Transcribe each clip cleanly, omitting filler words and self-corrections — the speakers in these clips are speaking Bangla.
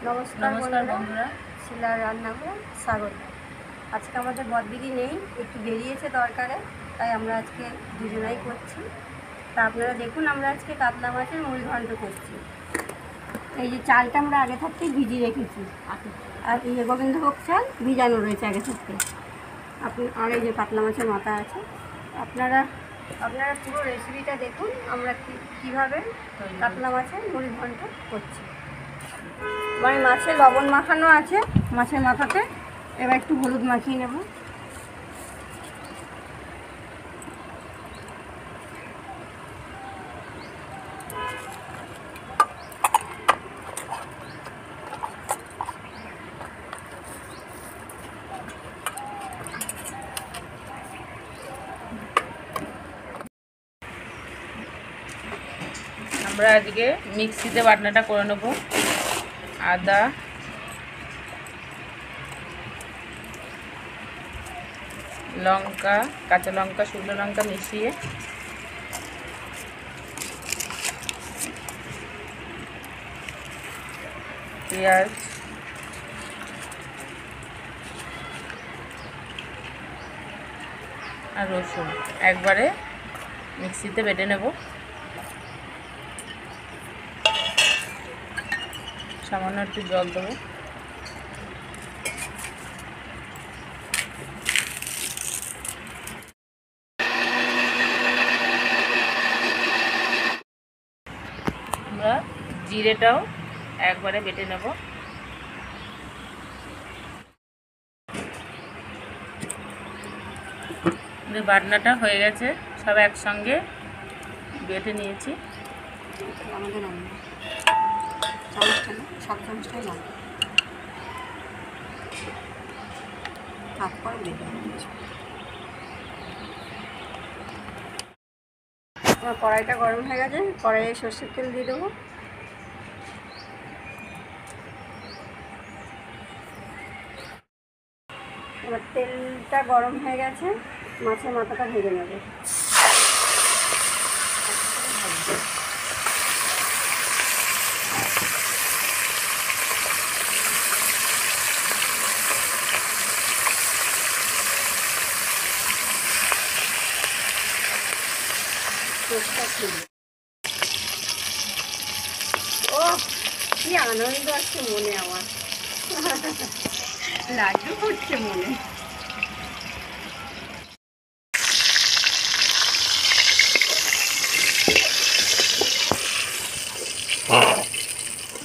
নমস্কার বন্ধুরা, শিলার রান্নাঘরে স্বাগত। আজকে আমাদের বড়দিদি নেই, একটু বেরিয়েছে দরকারে, তাই আমরা আজকে দুজনাই করছি। তা আপনারা দেখুন, আমরা আজকে কাতলা মাছের মুড়ি ঘন্ট করছি। এই যে চালটা আমরা আগে থাকতেই ভিজিয়ে রেখেছি, আর এই যে গোবিন্দভোগ চাল ভিজানো রয়েছে আগে থাকতে। আর এই যে কাতলা মাছের মাথা আছে। আপনারা পুরো রেসিপিটা দেখুন, আমরা কীভাবে কাতলা মাছের মুড়ি ঘন্ট করছি। মানে মাছে লবণ মাখানো আছে মাছের মাথাতে, এবার একটু হলুদ মাখিয়ে নেব। আমরা আজকে মিক্সিতে বাটনাটা করে নেব। আদা, লঙ্কা, কাঁচা লঙ্কা, শুকনো লঙ্কা মিশিয়ে পেঁয়াজ, আর রসুন একবারে মিক্সিতে বেটে নেব। সামান্য একটু জল দেবো। আমরা জিরেটাও একবারে বেটে নেব। বাটনাটা হয়ে গেছে, সব একসঙ্গে বেটে নিয়েছি। আমার কড়াইটা গরম হয়ে গেছে, কড়াইয়ে সর্ষের তেল দিয়ে দেবো। এবার তেলটা গরম হয়ে গেছে, মাছের মাথাটা ভেজে নেবে। ও কি আনন্দ আছে মনে, আমার লাড্ডু করছে মনে।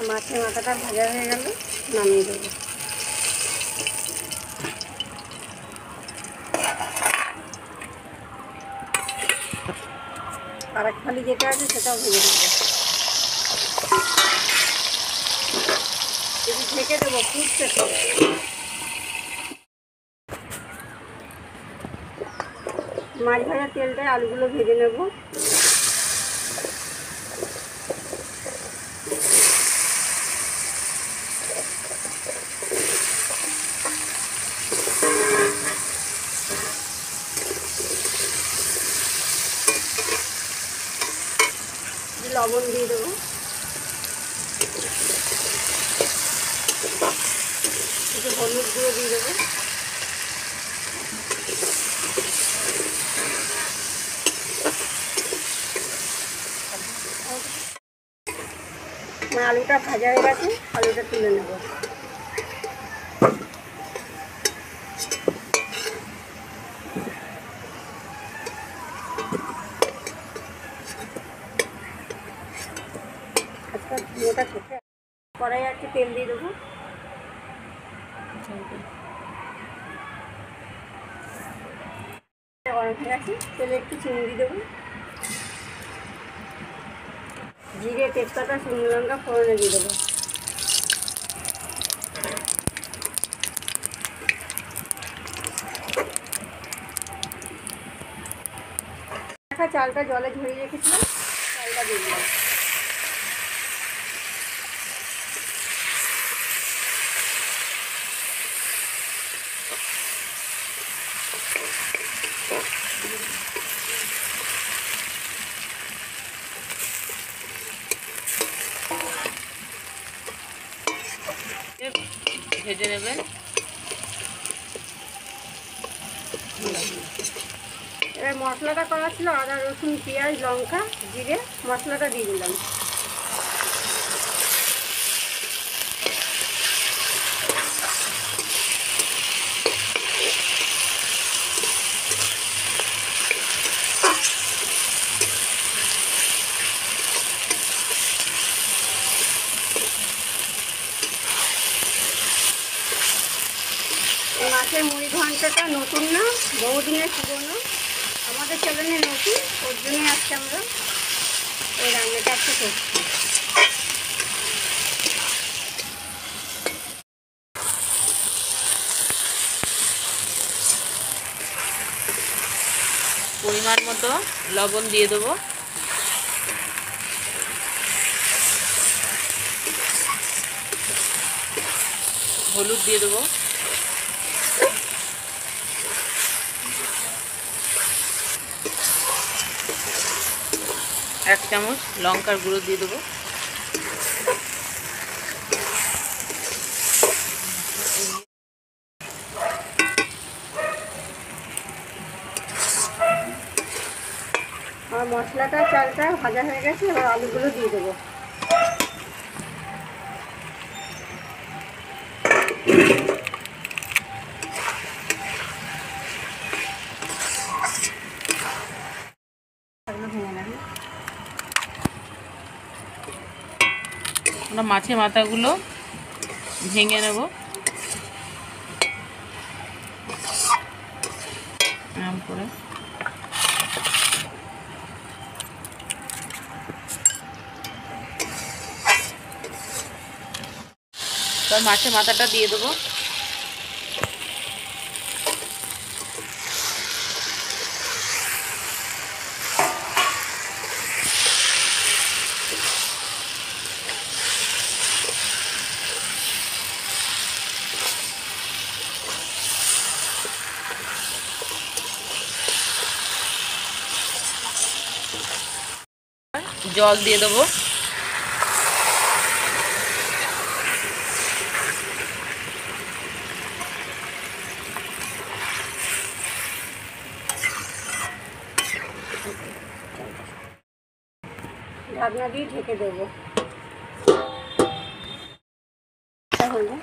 মাছের মাথাটা ভাজা হয়ে গেল, নামিয়ে দেবো। আর এক ফালি যেটা আছে সেটাও ভেজে দেবো। একটু ঢেকে দেবো, ফুটছে তো। মাছ ভাজা তেলটায় আলুগুলো ভেজে নেব। লবণ দিয়ে দেবো, একটু হলুদ গুঁড়ো দিয়ে দেবো। আমার আলুটা ভাজা হয়ে গেছে, আলুটা তুলে নেব। আজকে মোটা খেতে কড়াই একটু তেল দিয়ে দেবো। গরম হয়ে গেছে, তেলে একটু চিনি দিয়ে দেবো। জিরে, তেজপাতা, শুকনো লঙ্কা ফোড়নে দিয়ে দেবো। চালটা জলে ঝরিয়ে রেখেছিলাম, চালটা দিয়ে দিলাম। ভেজে নেবেন। এবার মশলাটা করা ছিল আদা রসুন পেঁয়াজ লঙ্কা জিরে, মশলাটা দিয়ে দিলাম। মাছের মুড়ি ঘন্টটা নতুন না, বহুদিনের পুরনো, আমাদের চ্যানেলে নতুন, ওর জন্যই আজকে আমরা ওই রান্নাটা আজকে করছি। পরিমাণ মতো লবণ দিয়ে দেবো। হলুদ দিয়ে দেবো। এক চামচ লঙ্কার গুঁড়ো দিয়ে দেবো। আর মশলাটা চালটা ভাজা হয়ে গেছে, এবার আলুগুলো দিয়ে দেবো। আমরা মাছের মাথাগুলো ভেঙে নেব এরকম করে। তার মাছের মাথাটা দিয়ে দেবো। জল দিয়ে দেবো। ঢাকনা দিয়ে ঢেকে দেবো। তাহলে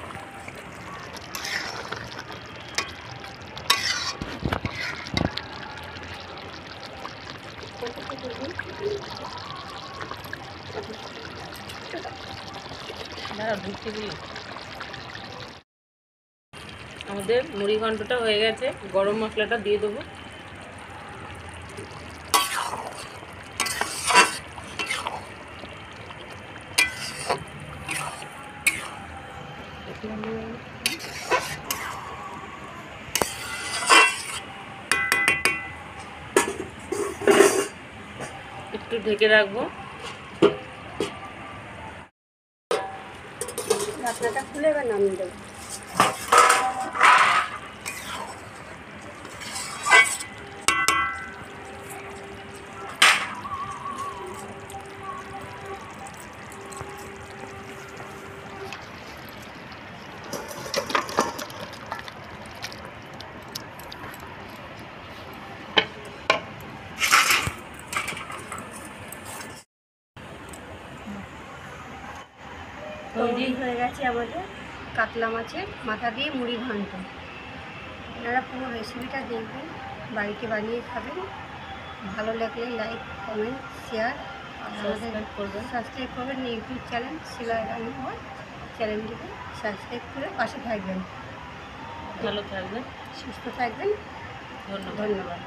আমাদের মুড়ি ঘন্টটা হয়ে গেছে। গরম মশলাটা দিয়ে দেবো। একটু ঢেকে রাখবো। ঢাকনাটা খুলে এবার নামিয়ে দেবো। তৈরি হয়ে গেছে আমাদের কাতলা মাছের মাথা দিয়ে মুড়ি ঘন্ট। আপনারা পুরো রেসিপিটা দেখবেন, বাড়িতে বানিয়ে খাবেন। ভালো লাগলে লাইক কমেন্ট শেয়ার সাবস্ক্রাইব করবেন। ইউটিউব চ্যানেল শিলা রান্নাঘর, চ্যানেলটিকে সাবস্ক্রাইব করে পাশে থাকবেন। ভালো থাকবেন, সুস্থ থাকবেন। ধন্যবাদ। ধন্যবাদ।